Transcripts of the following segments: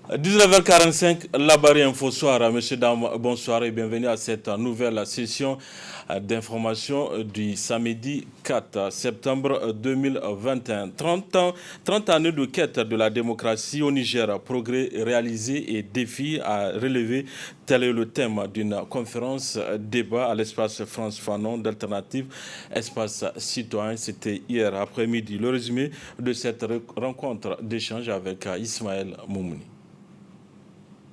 19h45, la barrière info soir. Messieurs, dames, bonsoir et bienvenue à cette nouvelle session d'information du samedi 4 septembre 2021. 30 années de quête de la démocratie au Niger, progrès réalisés et défis à relever. Tel est le thème d'une conférence débat à l'espace France Fanon d'Alternative Espace Citoyen. C'était hier après-midi. Le résumé de cette rencontre d'échange avec Ismaël Moumouni.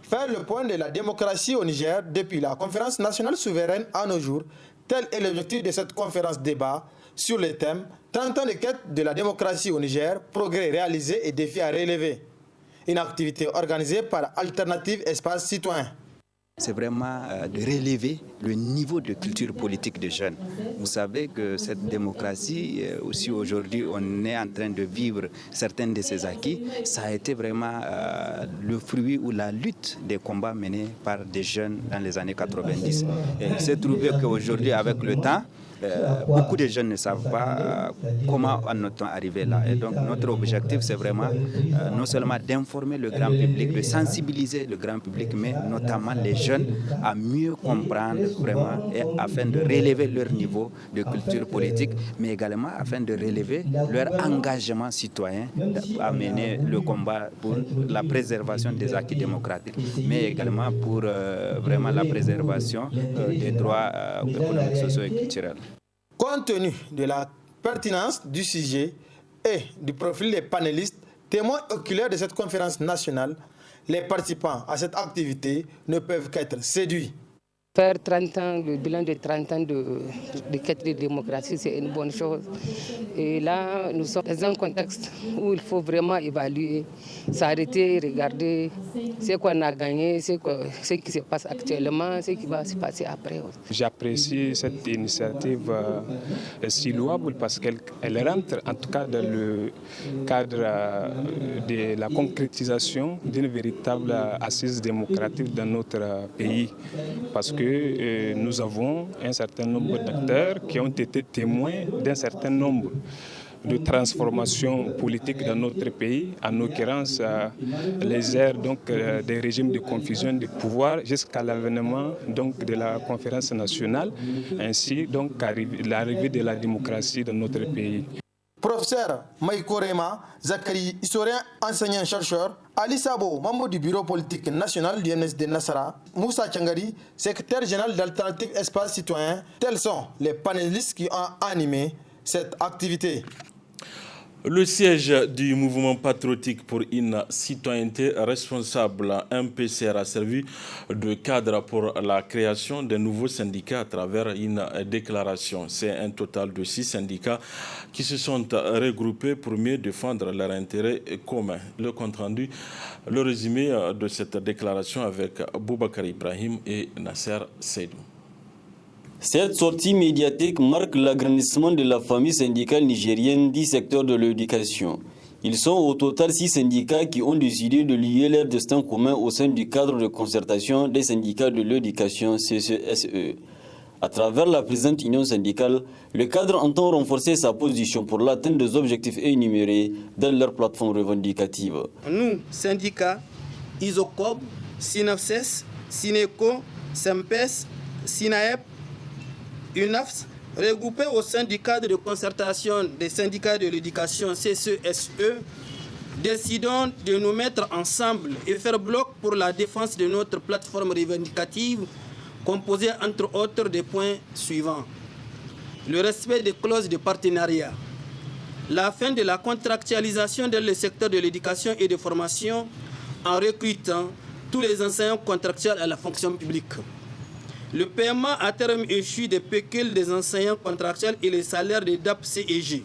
Faire le point de la démocratie au Niger depuis la conférence nationale souveraine à nos jours, tel est l'objectif de cette conférence débat sur le thème 30 ans de quête de la démocratie au Niger, progrès réalisés et défis à relever. Une activité organisée par Alternative Espace Citoyen. C'est vraiment de relever le niveau de culture politique des jeunes. Vous savez que cette démocratie, aussi aujourd'hui, on est en train de vivre certains de ses acquis. Ça a été vraiment le fruit ou la lutte des combats menés par des jeunes dans les années 90. Et il s'est trouvé qu'aujourd'hui, avec le temps, beaucoup de jeunes ne savent pas comment en est-on arrivé là. Et donc notre objectif, c'est vraiment non seulement d'informer le grand public, de sensibiliser le grand public, mais notamment les jeunes à mieux comprendre vraiment et afin de relever leur niveau de culture politique, mais également afin de relever leur engagement citoyen à mener le combat pour la préservation des acquis démocratiques, mais également pour vraiment la préservation des droits économiques, sociaux et culturels. Compte tenu de la pertinence du sujet et du profil des panélistes, témoins oculaires de cette conférence nationale, les participants à cette activité ne peuvent qu'être séduits. Faire 30 ans, le bilan de 30 ans de quête de démocratie, c'est une bonne chose. Et là, nous sommes dans un contexte où il faut vraiment évaluer, s'arrêter, regarder ce qu'on a gagné, ce qui se passe actuellement, ce qui va se passer après. J'apprécie cette initiative si louable parce qu'elle rentre en tout cas dans le cadre de la concrétisation d'une véritable assise démocratique dans notre pays. Parce que nous avons un certain nombre d'acteurs qui ont été témoins d'un certain nombre de transformations politiques dans notre pays, en l'occurrence les ères des régimes de confusion de pouvoir jusqu'à l'avènement de la conférence nationale, ainsi l'arrivée de la démocratie dans notre pays. Professeur Maïko Rema, Zakari, historien, enseignant-chercheur, Ali Sabo, membre du bureau politique national du MSD Nassara, Moussa Tchangari, secrétaire général d'Alternative Espace Citoyen, tels sont les panélistes qui ont animé cette activité. Le siège du mouvement patriotique pour une citoyenneté responsable, MPCR, a servi de cadre pour la création de nouveaux syndicats à travers une déclaration. C'est un total de 6 syndicats qui se sont regroupés pour mieux défendre leurs intérêts communs. Le compte-rendu, le résumé de cette déclaration avec Boubacar Ibrahim et Nasser Seydou. Cette sortie médiatique marque l'agrandissement de la famille syndicale nigérienne du secteur de l'éducation. Ils sont au total 6 syndicats qui ont décidé de lier leur destin commun au sein du cadre de concertation des syndicats de l'éducation CCSE. À travers la présente union syndicale, le cadre entend renforcer sa position pour l'atteinte des objectifs énumérés dans leur plateforme revendicative. Nous, syndicats, ISOCOB, SINAFSES, SINECO, SEMPES, SINAEP, UNAFS, regroupés au sein du cadre de concertation des syndicats de l'éducation CCSE, décidons de nous mettre ensemble et faire bloc pour la défense de notre plateforme revendicative composée entre autres des points suivants. Le respect des clauses de partenariat, la fin de la contractualisation dans le secteur de l'éducation et de formation en recrutant tous les enseignants contractuels à la fonction publique. Le paiement à terme échu des pécules des enseignants contractuels et les salaires des DAP-CEG.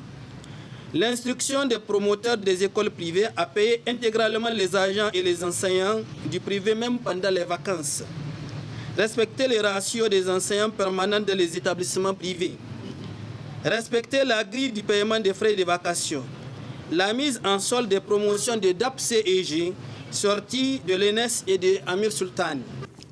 L'instruction des promoteurs des écoles privées à payer intégralement les agents et les enseignants du privé même pendant les vacances. Respecter les ratios des enseignants permanents dans les établissements privés. Respecter la grille du paiement des frais de vacation. La mise en solde des promotions de DAP-CEG sorties de l'ENS et de Amir Sultan.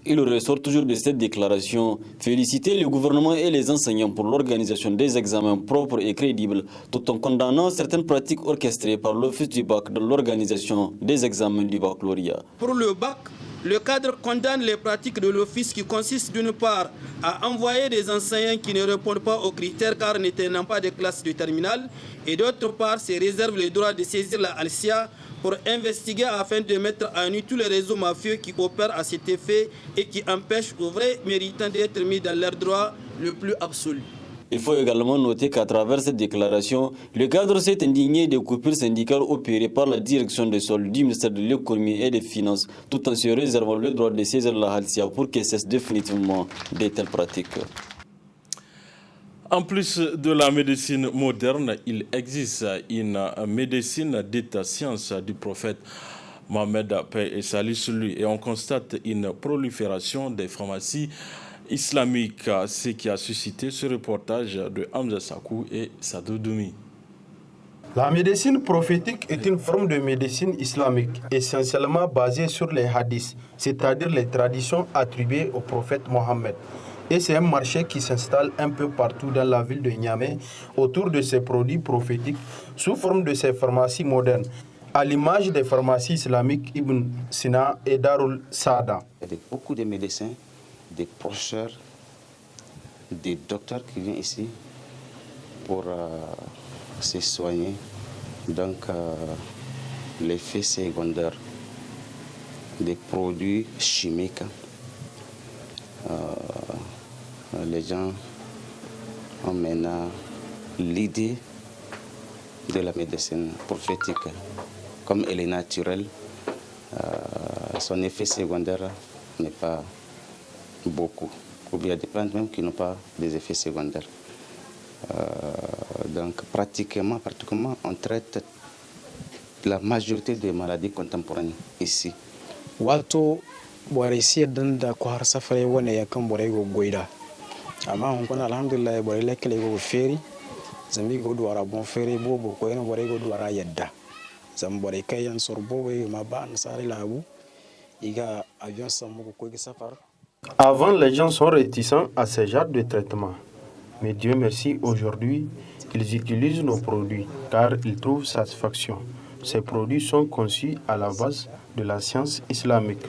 Il ressort toujours de cette déclaration féliciter le gouvernement et les enseignants pour l'organisation des examens propres et crédibles, tout en condamnant certaines pratiques orchestrées par l'Office du bac dans l'organisation des examens du baccalauréat. Pour le bac, le cadre condamne les pratiques de l'Office qui consistent d'une part à envoyer des enseignants qui ne répondent pas aux critères car ne tenant pas de classe de terminale et d'autre part se réserve le droit de saisir la ALSIA pour investiguer afin de mettre à nu tous les réseaux mafieux qui opèrent à cet effet et qui empêchent aux vrais méritants d'être mis dans leurs droits le plus absolu. Il faut également noter qu'à travers cette déclaration, le cadre s'est indigné des coupures syndicales opérées par la direction des soldes du ministère de l'économie et des finances, tout en se réservant le droit de saisir la Halcia pour qu'elle cesse définitivement de telles pratiques. En plus de la médecine moderne, il existe une médecine d'état science du prophète Mohammed, paix et salut sur lui, et on constate une prolifération des pharmacies islamiques, ce qui a suscité ce reportage de Hamza Sakou et Sadou Doumi. La médecine prophétique est une forme de médecine islamique essentiellement basée sur les hadiths, c'est-à-dire les traditions attribuées au prophète Mohammed. Et c'est un marché qui s'installe un peu partout dans la ville de Niamey autour de ces produits prophétiques sous forme de ces pharmacies modernes, à l'image des pharmacies islamiques Ibn Sina et Darul Saada. Il y a beaucoup de médecins, des professeurs, des docteurs qui viennent ici pour se soigner. Donc, l'effet secondaire des produits chimiques. Les gens ont maintenant l'idée de la médecine prophétique. Comme elle est naturelle, son effet secondaire n'est pas beaucoup. Ou bien il y a des plantes même qui n'ont pas des effets secondaires. Donc pratiquement, on traite la majorité des maladies contemporaines ici. Wato bore si dan da ko har safare wona ya kan bore go goida amma on kon alhamdulillah bore lekle go feri zambi go do ara bon feri bobo ko en bore go do ara yadda zam bore kayan sorbo we ma ba an sare labu iga avion samu ko gi safar. Avant, les gens sont réticents à ce genre de traitement. Mais Dieu merci, aujourd'hui, ils utilisent nos produits car ils trouvent satisfaction. Ces produits sont conçus à la base de la science islamique.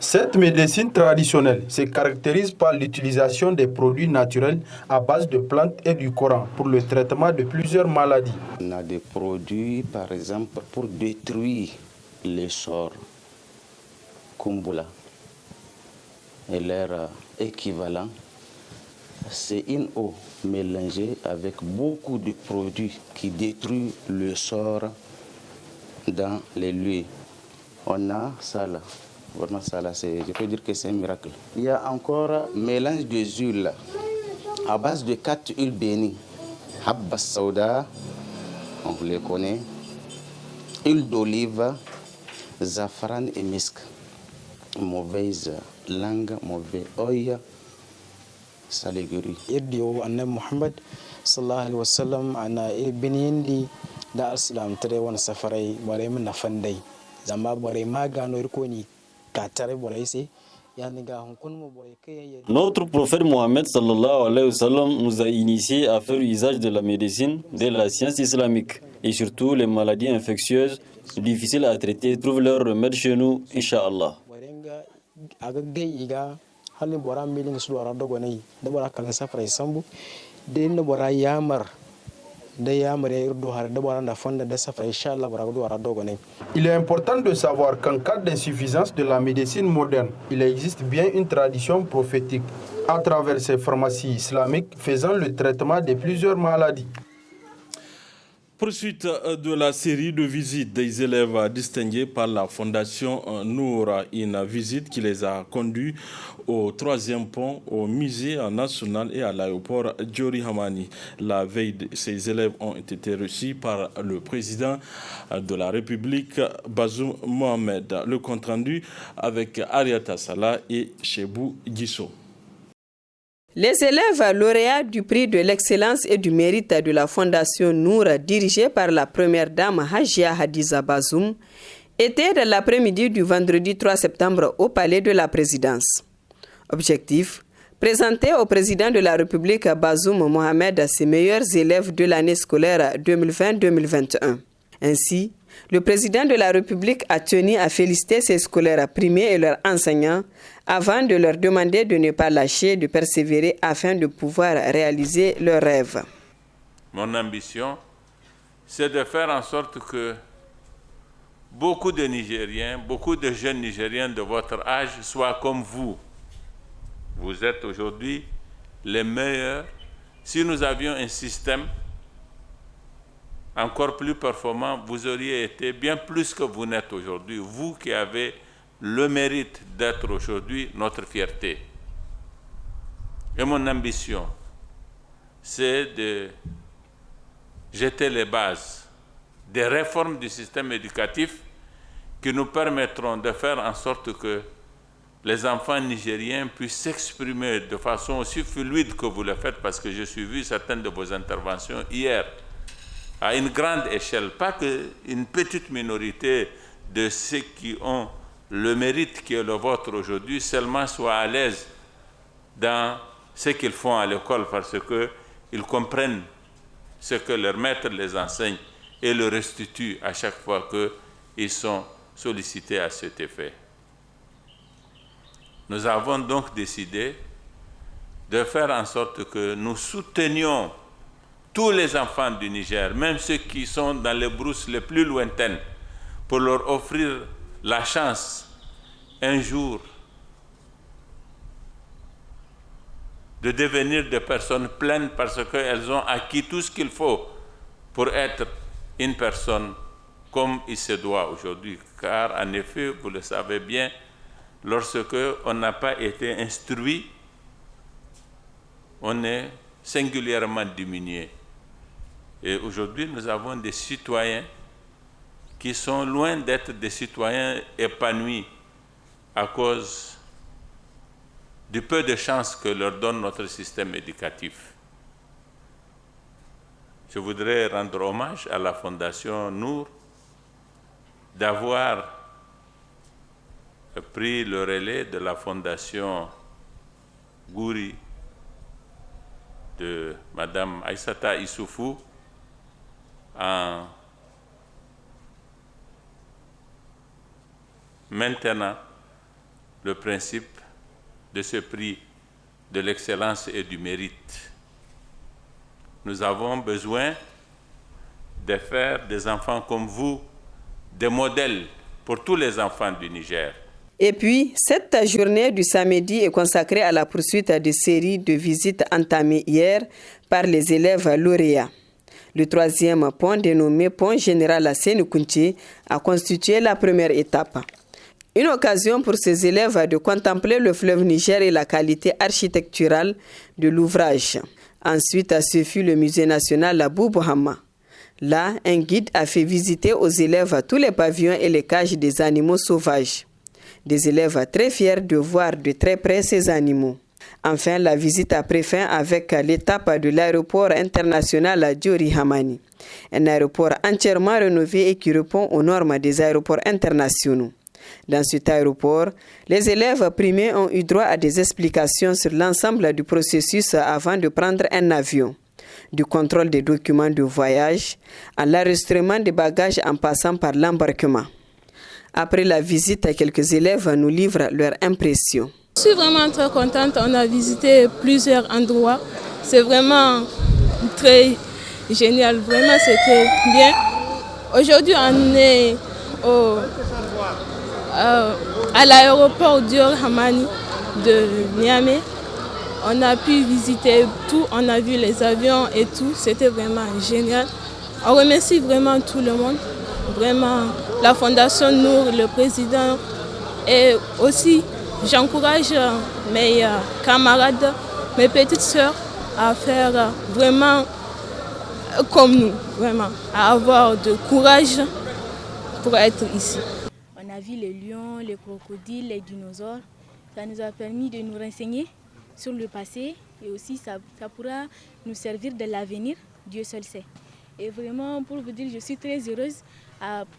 Cette médecine traditionnelle se caractérise par l'utilisation des produits naturels à base de plantes et du Coran pour le traitement de plusieurs maladies. On a des produits, par exemple, pour détruire les sorts, Kumbula, et leur équivalent. C'est une eau mélangée avec beaucoup de produits qui détruisent le sort dans les lieux. On a ça là. Vraiment ça là, je peux dire que c'est un miracle. Il y a encore mélange de huiles à base de 4 huiles bénies. Habba Sauda, on vous les connaît. Huile d'olive, zafran et misk. Mauvaise langue, mauvais oeil, saliguri. Irdio annabi Muhammad sallallahu alaihi wasallam ana ibnindi da aslam tare wan safarai bare mun nafandai zamba bare magano irkoni. Notre prophète Mohammed sallallahu alayhi wa sallam nous a initiés à faire usage de la médecine, de la science islamique et surtout les maladies infectieuses difficiles à traiter trouvent leur remède chez nous, Inch'Allah. Il est important de savoir qu'en cas d'insuffisance de la médecine moderne, il existe bien une tradition prophétique à travers ces pharmacies islamiques faisant le traitement de plusieurs maladies. Poursuite de la série de visites des élèves distingués par la Fondation Nour, une visite qui les a conduits au 3e pont, au musée national et à l'aéroport Diori Hamani. La veille, ces élèves ont été reçus par le président de la République, Bazoum Mohamed. Le compte-rendu avec Ariata Salah et Chebou Gisso. Les élèves lauréats du prix de l'excellence et du mérite de la Fondation Nour, dirigée par la première dame Hajia Hadiza Bazoum, étaient dans l'après-midi du vendredi 3 septembre au palais de la présidence. Objectif: présenter au président de la République Bazoum Mohamed ses meilleurs élèves de l'année scolaire 2020-2021. Ainsi, le président de la République a tenu à féliciter ses scolaires primés et leurs enseignants avant de leur demander de ne pas lâcher, de persévérer afin de pouvoir réaliser leurs rêves. Mon ambition, c'est de faire en sorte que beaucoup de Nigériens, beaucoup de jeunes Nigériens de votre âge soient comme vous. Vous êtes aujourd'hui les meilleurs. Si nous avions un système encore plus performant, vous auriez été bien plus que vous n'êtes aujourd'hui. Vous qui avez le mérite d'être aujourd'hui notre fierté. Et mon ambition, c'est de jeter les bases des réformes du système éducatif qui nous permettront de faire en sorte que les enfants nigériens puissent s'exprimer de façon aussi fluide que vous le faites, parce que j'ai suivi certaines de vos interventions hier, à une grande échelle, pas qu'une petite minorité de ceux qui ont le mérite qui est le vôtre aujourd'hui seulement soient à l'aise dans ce qu'ils font à l'école, parce qu'ils comprennent ce que leur maître les enseigne et le restitue à chaque fois qu'ils sont sollicités à cet effet. Nous avons donc décidé de faire en sorte que nous soutenions tous les enfants du Niger, même ceux qui sont dans les brousses les plus lointaines, pour leur offrir la chance un jour de devenir des personnes pleines, parce qu'elles ont acquis tout ce qu'il faut pour être une personne comme il se doit aujourd'hui. Car en effet, vous le savez bien, lorsque on n'a pas été instruit, on est singulièrement diminué. Et aujourd'hui, nous avons des citoyens qui sont loin d'être des citoyens épanouis à cause du peu de chance que leur donne notre système éducatif. Je voudrais rendre hommage à la Fondation Nour d'avoir pris le relais de la Fondation Gouri de Madame Aïssata Issoufou en maintenant le principe de ce prix de l'excellence et du mérite. Nous avons besoin de faire des enfants comme vous des modèles pour tous les enfants du Niger. Et puis, cette journée du samedi est consacrée à la poursuite des séries de visites entamées hier par les élèves lauréats. Le 3e pont, dénommé Pont Général Sénikounché, a constitué la première étape. Une occasion pour ces élèves de contempler le fleuve Niger et la qualité architecturale de l'ouvrage. Ensuite, ce fut le musée national Boubou Hama. Là, un guide a fait visiter aux élèves tous les pavillons et les cages des animaux sauvages. Des élèves très fiers de voir de très près ces animaux. Enfin, la visite a pris fin avec l'étape de l'aéroport international Diori Hamani, un aéroport entièrement rénové et qui répond aux normes des aéroports internationaux. Dans cet aéroport, les élèves primés ont eu droit à des explications sur l'ensemble du processus avant de prendre un avion, du contrôle des documents de voyage, à l'enregistrement des bagages en passant par l'embarquement. Après la visite, quelques élèves nous livrent leurs impressions. Je suis vraiment très contente. On a visité plusieurs endroits. C'est vraiment très génial. Vraiment, c'était bien. Aujourd'hui, on est à l'aéroport Diori Hamani de Niamey. On a pu visiter tout. On a vu les avions et tout. C'était vraiment génial. On remercie vraiment tout le monde, vraiment la Fondation Nour, le président, et aussi j'encourage mes camarades, mes petites sœurs à faire vraiment comme nous, vraiment, à avoir de courage pour être ici. On a vu les lions, les crocodiles, les dinosaures. Ça nous a permis de nous renseigner sur le passé et aussi ça pourra nous servir de l'avenir, Dieu seul sait. Et vraiment, pour vous dire, je suis très heureuse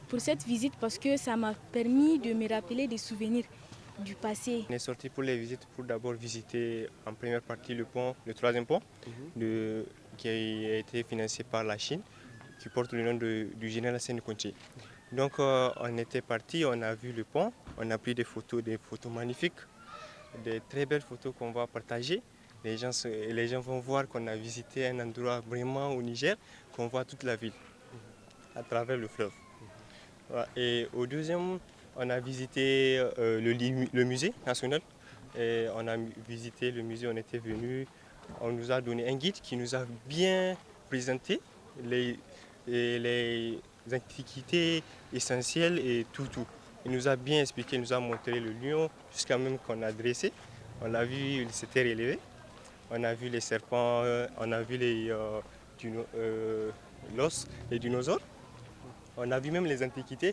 pour cette visite parce que ça m'a permis de me rappeler des souvenirs du passé. On est sorti pour les visites pour d'abord visiter en première partie le pont, le troisième pont, qui a été financé par la Chine, qui porte le nom du général Séné Kountché. Donc on était parti, on a vu le pont, on a pris des photos magnifiques, des très belles photos qu'on va partager. Les gens vont voir qu'on a visité un endroit vraiment au Niger, qu'on voit toute la ville à travers le fleuve. Et au deuxième, on a visité le musée national. Et on a visité le musée, on était venu, on nous a donné un guide qui nous a bien présenté les antiquités essentielles et tout. Il nous a bien expliqué, il nous a montré le lion, jusqu'à même qu'on a dressé. On a vu, il s'était relevé. On a vu les serpents, on a vu les dinosaures. On a vu même les antiquités.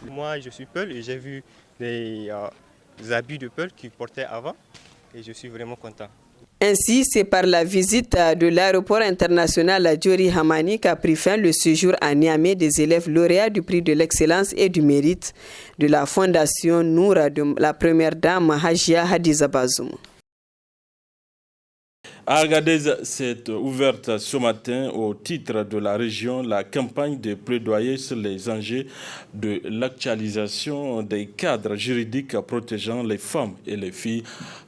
Moi, je suis Peul et j'ai vu les habits de Peul qu'ils portaient avant. Et je suis vraiment content. Ainsi, c'est par la visite de l'aéroport international Diori Hamani qu'a pris fin le séjour à Niamey des élèves lauréats du prix de l'excellence et du mérite de la Fondation Noura de la première dame Hajia Hadiza Bazoum. À Agadez s'est ouverte ce matin au titre de la région la campagne de plaidoyer sur les enjeux de l'actualisation des cadres juridiques protégeant les femmes et les filles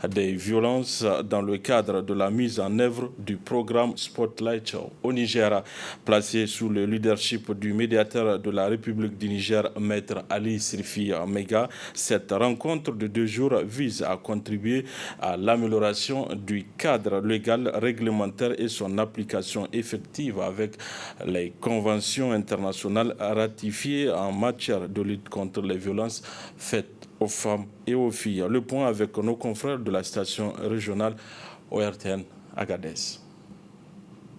des violences dans le cadre de la mise en œuvre du programme Spotlight au Niger, placé sous le leadership du médiateur de la République du Niger, Maître Ali Sirfi Mega. Cette rencontre de 2 jours vise à contribuer à l'amélioration du cadre légal réglementaire et son application effective avec les conventions internationales ratifiées en matière de lutte contre les violences faites aux femmes et aux filles. Le point avec nos confrères de la station régionale ORTN Agadez.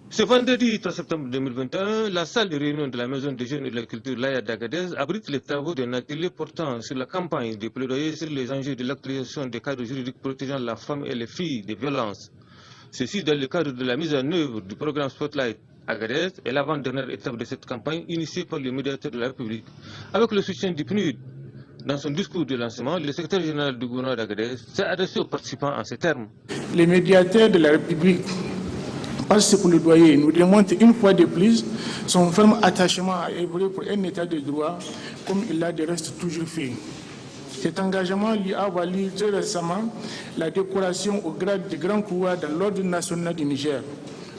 Ce vendredi 3 septembre 2021, la salle de réunion de la Maison des Jeunes et de la Culture Laya d'Agadez abrite les travaux d'un atelier portant sur la campagne de plaidoyer sur les enjeux de l'actualisation des cadres juridiques protégeant la femme et les filles des violences. Ceci dans le cadre de la mise en œuvre du programme Spotlight Agadez et l'avant-dernière étape de cette campagne initiée par le médiateur de la République. Avec le soutien du PNUD, dans son discours de lancement, le secrétaire général du gouvernement d'Agadez s'est adressé aux participants en ces termes. Les médiateurs de la République, par ce plaidoyer, nous démontrent une fois de plus son ferme attachement à œuvrer pour un état de droit comme il l'a de reste toujours fait. Cet engagement lui a valu très récemment la décoration au grade de grand croix dans l'ordre national du Niger.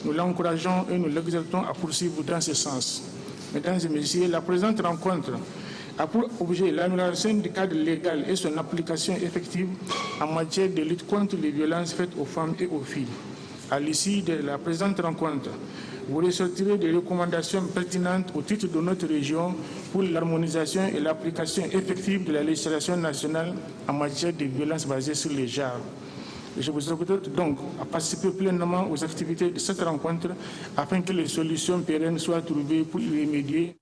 Nous l'encourageons et nous l'exhortons à poursuivre dans ce sens. Mesdames et messieurs, la présente rencontre a pour objet l'amélioration du cadre légal et son application effective en matière de lutte contre les violences faites aux femmes et aux filles. À l'issue de la présente rencontre, vous ressortirez des recommandations pertinentes au titre de notre région pour l'harmonisation et l'application effective de la législation nationale en matière de violences basées sur les genres. Je vous exhorte donc à participer pleinement aux activités de cette rencontre afin que les solutions pérennes soient trouvées pour y remédier.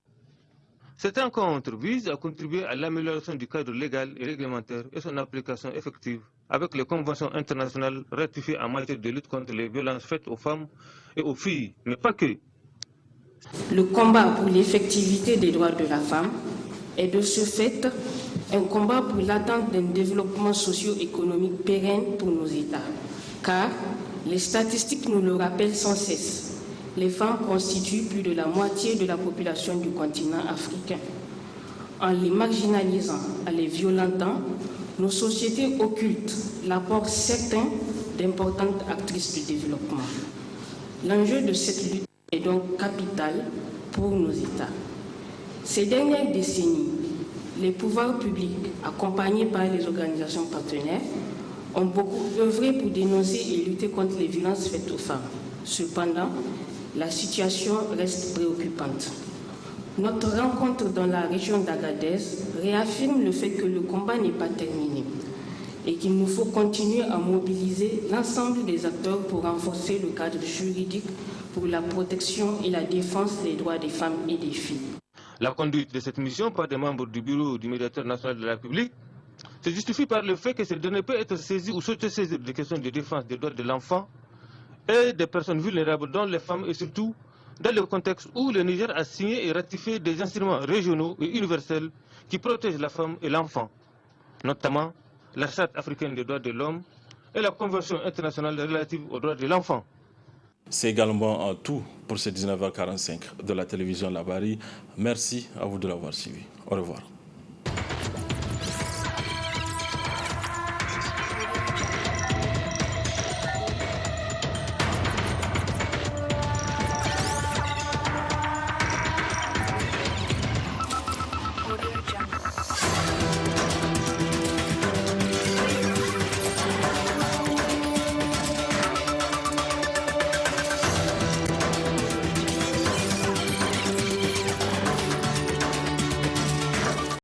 Cette rencontre vise à contribuer à l'amélioration du cadre légal et réglementaire et son application effective avec les conventions internationales ratifiées en matière de lutte contre les violences faites aux femmes et aux filles, mais pas que. Le combat pour l'effectivité des droits de la femme est de ce fait un combat pour l'atteinte d'un développement socio-économique pérenne pour nos États. Car les statistiques nous le rappellent sans cesse. Les femmes constituent plus de la moitié de la population du continent africain. En les marginalisant, en les violentant, nos sociétés occultent l'apport certain d'importantes actrices du développement. L'enjeu de cette lutte est donc capital pour nos États. Ces dernières décennies, les pouvoirs publics, accompagnés par les organisations partenaires, ont beaucoup œuvré pour dénoncer et lutter contre les violences faites aux femmes. Cependant, la situation reste préoccupante. Notre rencontre dans la région d'Agadez réaffirme le fait que le combat n'est pas terminé et qu'il nous faut continuer à mobiliser l'ensemble des acteurs pour renforcer le cadre juridique pour la protection et la défense des droits des femmes et des filles. La conduite de cette mission par des membres du bureau du médiateur national de la République se justifie par le fait que ce dernier peut être saisi ou s'autosaisir des questions de défense des droits de l'enfant et des personnes vulnérables, dont les femmes, et surtout dans le contexte où le Niger a signé et ratifié des instruments régionaux et universels qui protègent la femme et l'enfant, notamment la Charte africaine des droits de l'homme et la Convention internationale relative aux droits de l'enfant. C'est également tout pour ce 19h45 de la télévision Labari. Merci à vous de l'avoir suivi. Au revoir.